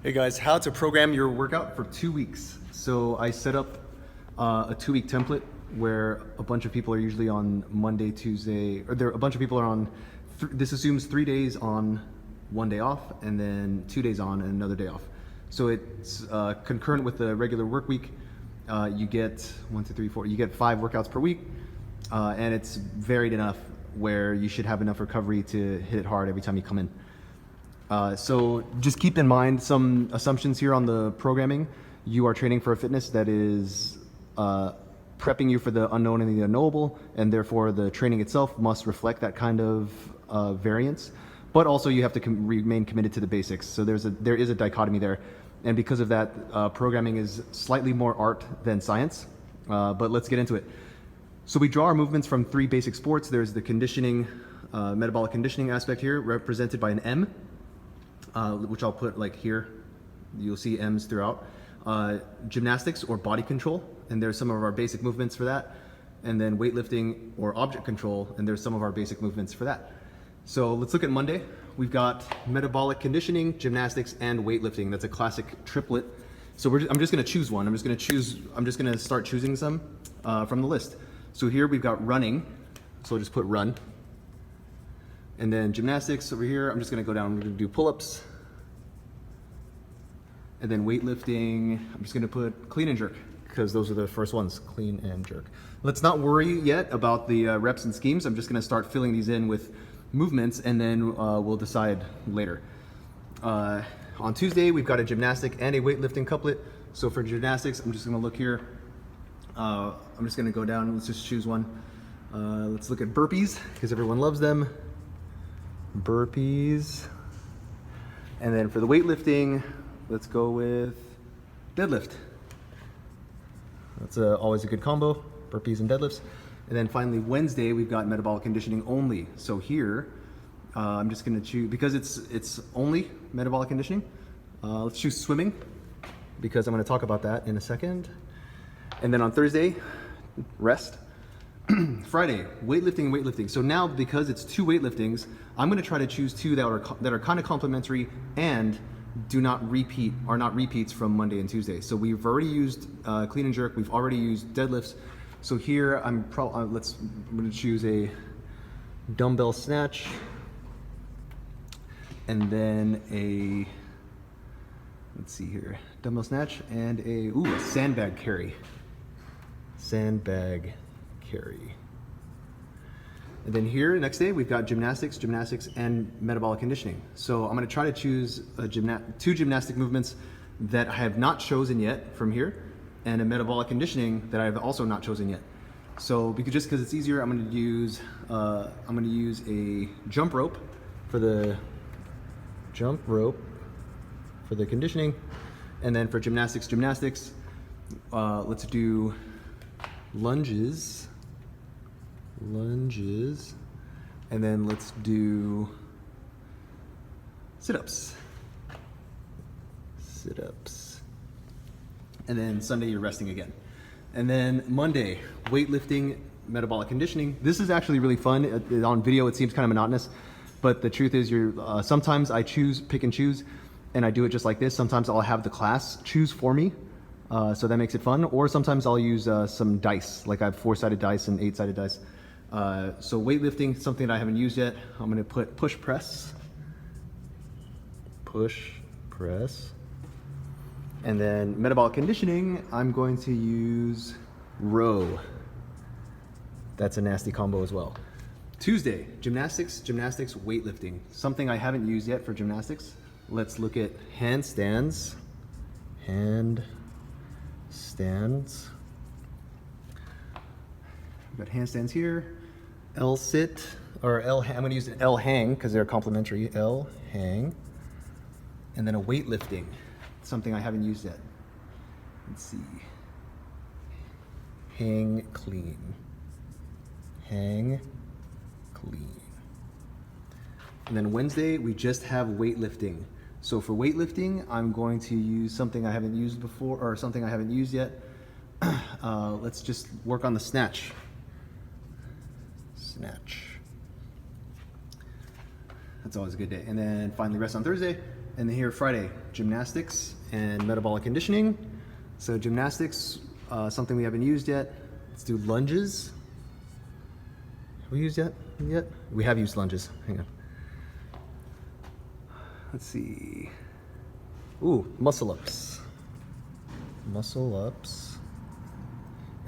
Hey guys, how to program your workout for 2 weeks. So I set up a 2-week template where a bunch of people are usually on Monday, Tuesday, or a bunch of people are on, this assumes 3 days on, 1 day off, and then 2 days on and another day off. So it's concurrent with the regular work week. You get 1, 2, 3, 4, you get 5 workouts per week, and it's varied enough where you should have enough recovery to hit it hard every time you come in. So just keep in mind some assumptions here on the programming. You are training for a fitness that is prepping you for the unknown and the unknowable, and therefore the training itself must reflect that kind of variance. But also you have to remain committed to the basics. So there is a dichotomy there. And because of that, programming is slightly more art than science. But let's get into it. So we draw our movements from 3 basic sports. There's the conditioning, metabolic conditioning aspect here, represented by an M. Which I'll put like here. You'll see M's throughout. Gymnastics or body control, and there's some of our basic movements for that. And then weightlifting or object control, and there's some of our basic movements for that. So let's look at Monday. We've got metabolic conditioning, gymnastics, and weightlifting. That's a classic triplet. So I'm just gonna choose one. I'm just gonna start choosing some from the list. So here we've got running. So I'll just put run. And then gymnastics over here, I'm just gonna go down, we're gonna do pull-ups. And then weightlifting, I'm just gonna put clean and jerk, because those are the first ones, clean and jerk. Let's not worry yet about the reps and schemes. I'm just gonna start filling these in with movements, and then we'll decide later. On Tuesday, we've got a gymnastic and a weightlifting couplet. So for gymnastics, I'm just gonna look here. I'm just gonna go down, let's just choose one. Let's look at burpees, because everyone loves them. Burpees. And then for the weightlifting, let's go with deadlift. That's always a good combo, burpees and deadlifts. And then finally Wednesday, we've got metabolic conditioning only. So here, I'm just gonna choose, because it's only metabolic conditioning, let's choose swimming, because I'm gonna talk about that in a second. And then on Thursday, rest. Friday, weightlifting. So now, because it's 2 weightliftings, I'm going to try to choose 2 that are kind of complementary and are not repeats from Monday and Tuesday. So we've already used clean and jerk. We've already used deadlifts. So here I'm going to choose a dumbbell snatch, and then let's see here, dumbbell snatch and a sandbag carry. Sandbag carry. And then here, next day, we've got gymnastics, and metabolic conditioning. So I'm gonna try to choose 2 gymnastic movements that I have not chosen yet from here, and a metabolic conditioning that I have also not chosen yet. So just because it's easier, I'm gonna use a jump rope for the conditioning, and then for gymnastics, let's do lunges, and then let's do sit-ups. And then Sunday you're resting again. And then Monday, weightlifting, metabolic conditioning. This is actually really fun. On video it seems kind of monotonous, but the truth is sometimes I pick and choose, and I do it just like this. Sometimes I'll have the class choose for me. So that makes it fun. Or sometimes I'll use some dice, like I have 4-sided dice and 8-sided dice. So weightlifting, something that I haven't used yet. I'm gonna put push press. And then metabolic conditioning, I'm going to use row. That's a nasty combo as well. Tuesday, gymnastics, weightlifting. Something I haven't used yet for gymnastics. Let's look at handstands. Stands. We've got handstands here. L sit, or L hang. I'm going to use an L hang because they're complementary. L hang. And then a weightlifting, something I haven't used yet. Let's see. Hang clean. And then Wednesday, we just have weightlifting. So for weightlifting, I'm going to use something I haven't used before, or something I haven't used yet. Let's just work on the snatch. That's always a good day. And then finally rest on Thursday. And then here Friday, gymnastics and metabolic conditioning. So gymnastics, something we haven't used yet. Let's do lunges. Have we used yet? We have used lunges. Hang on. Let's see. Ooh, muscle ups. Muscle ups.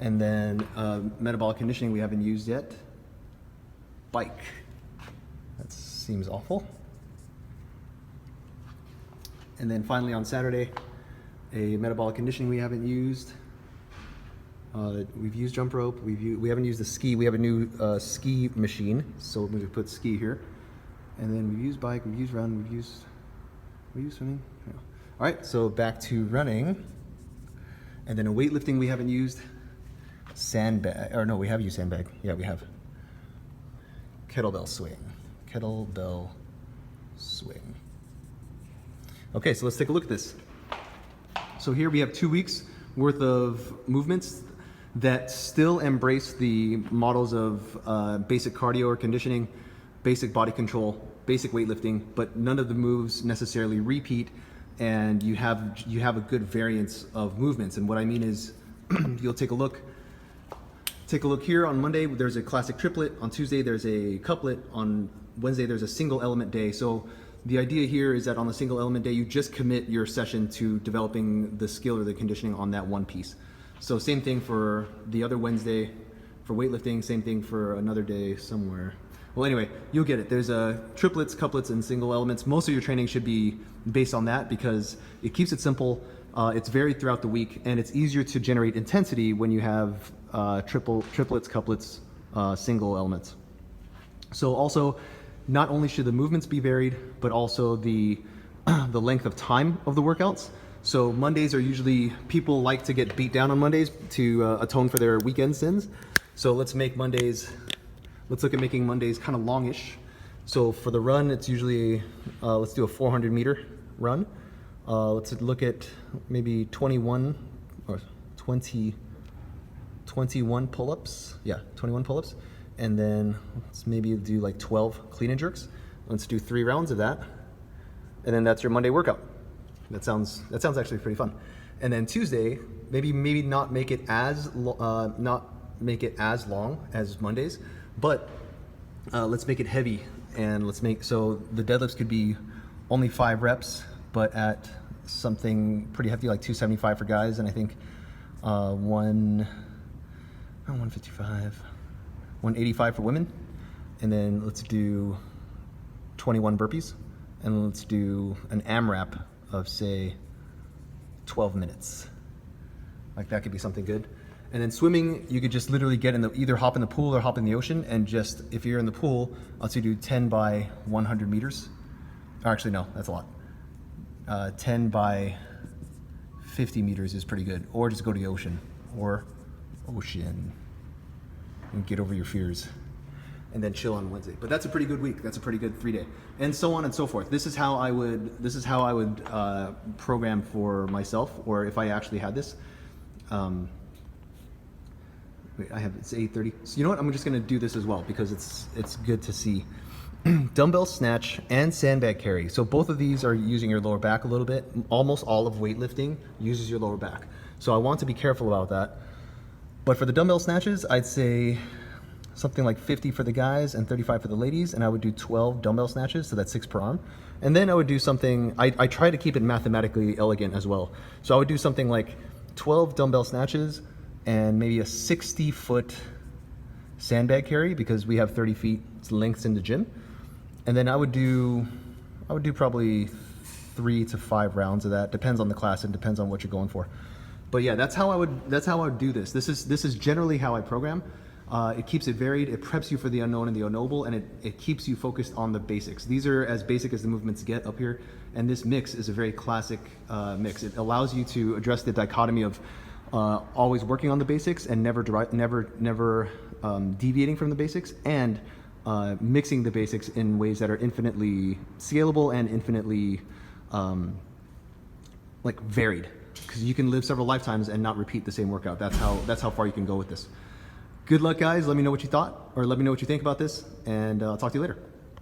And then metabolic conditioning we haven't used yet. Bike. That seems awful. And then finally on Saturday, a metabolic conditioning we haven't used. We've used jump rope. We haven't used the ski. We have a new ski machine, so we're going to put ski here. And then we've used bike. We've used run. We've used swimming. Yeah. All right, so back to running. And then a weightlifting we haven't used. Sandbag. Or no, we have used sandbag. Yeah, we have. Kettlebell swing. Kettlebell swing. Okay, so let's take a look at this. So here we have 2 weeks worth of movements that still embrace the models of basic cardio or conditioning, basic body control, basic weightlifting, but none of the moves necessarily repeat, and you have a good variance of movements. And what I mean is, you'll take a look here. On Monday there's a classic triplet, on Tuesday there's a couplet, on Wednesday there's a single element day. So the idea here is that on the single element day, you just commit your session to developing the skill or the conditioning on that one piece. So same thing for the other Wednesday for weightlifting, same thing for another day somewhere. Well, anyway, you'll get it. There's triplets, couplets, and single elements. Most of your training should be based on that because it keeps it simple. It's varied throughout the week, and it's easier to generate intensity when you have triplets, couplets, single elements. So also, not only should the movements be varied, but also the length of time of the workouts. So Mondays are usually, people like to get beat down on Mondays to atone for their weekend sins. So let's look at making Mondays kind of longish. So for the run, it's usually, let's do a 400 meter run. Let's look at maybe 21 pull-ups. Yeah, 21 pull-ups. And then let's maybe do like 12 clean and jerks. Let's do 3 rounds of that. And then that's your Monday workout. That sounds actually pretty fun. And then Tuesday, maybe not make it as long as Mondays, but let's make it heavy, and so the deadlifts could be only 5 reps, but at something pretty hefty like 275 for guys, and I think 155. 185 for women, and then let's do 21 burpees, and let's do an AMRAP of say 12 minutes. Like that could be something good. And then swimming, you could just literally get either hop in the pool or hop in the ocean, and just, if you're in the pool, let's do 10 by 100 meters. Or actually no, that's a lot. 10 by 50 meters is pretty good. Or just go to the ocean, and get over your fears, and then chill on Wednesday. But that's a pretty good week. That's a pretty good free day, and so on and so forth. This is how I would program for myself, or if I actually had this. Wait, it's 8:30. So you know what? I'm just gonna do this as well because it's good to see. Dumbbell snatch and sandbag carry. So both of these are using your lower back a little bit. Almost all of weightlifting uses your lower back. So I want to be careful about that. But for the dumbbell snatches, I'd say something like 50 for the guys and 35 for the ladies, and I would do 12 dumbbell snatches, so that's 6 per arm. And then I would do something, I try to keep it mathematically elegant as well. So I would do something like 12 dumbbell snatches and maybe a 60-foot sandbag carry, because we have 30 feet lengths in the gym. And then I would do probably 3 to 5 rounds of that. Depends on the class and depends on what you're going for. But yeah, that's how I would do this. This is generally how I program. It keeps it varied, it preps you for the unknown and the unknowable, and it keeps you focused on the basics. These are as basic as the movements get up here, and this mix is a very classic mix. It allows you to address the dichotomy of always working on the basics and never deviating from the basics, and mixing the basics in ways that are infinitely scalable and infinitely like varied. Because you can live several lifetimes and not repeat the same workout. That's how far you can go with this. Good luck, guys. Let me know what you thought, or let me know what you think about this, and I'll talk to you later.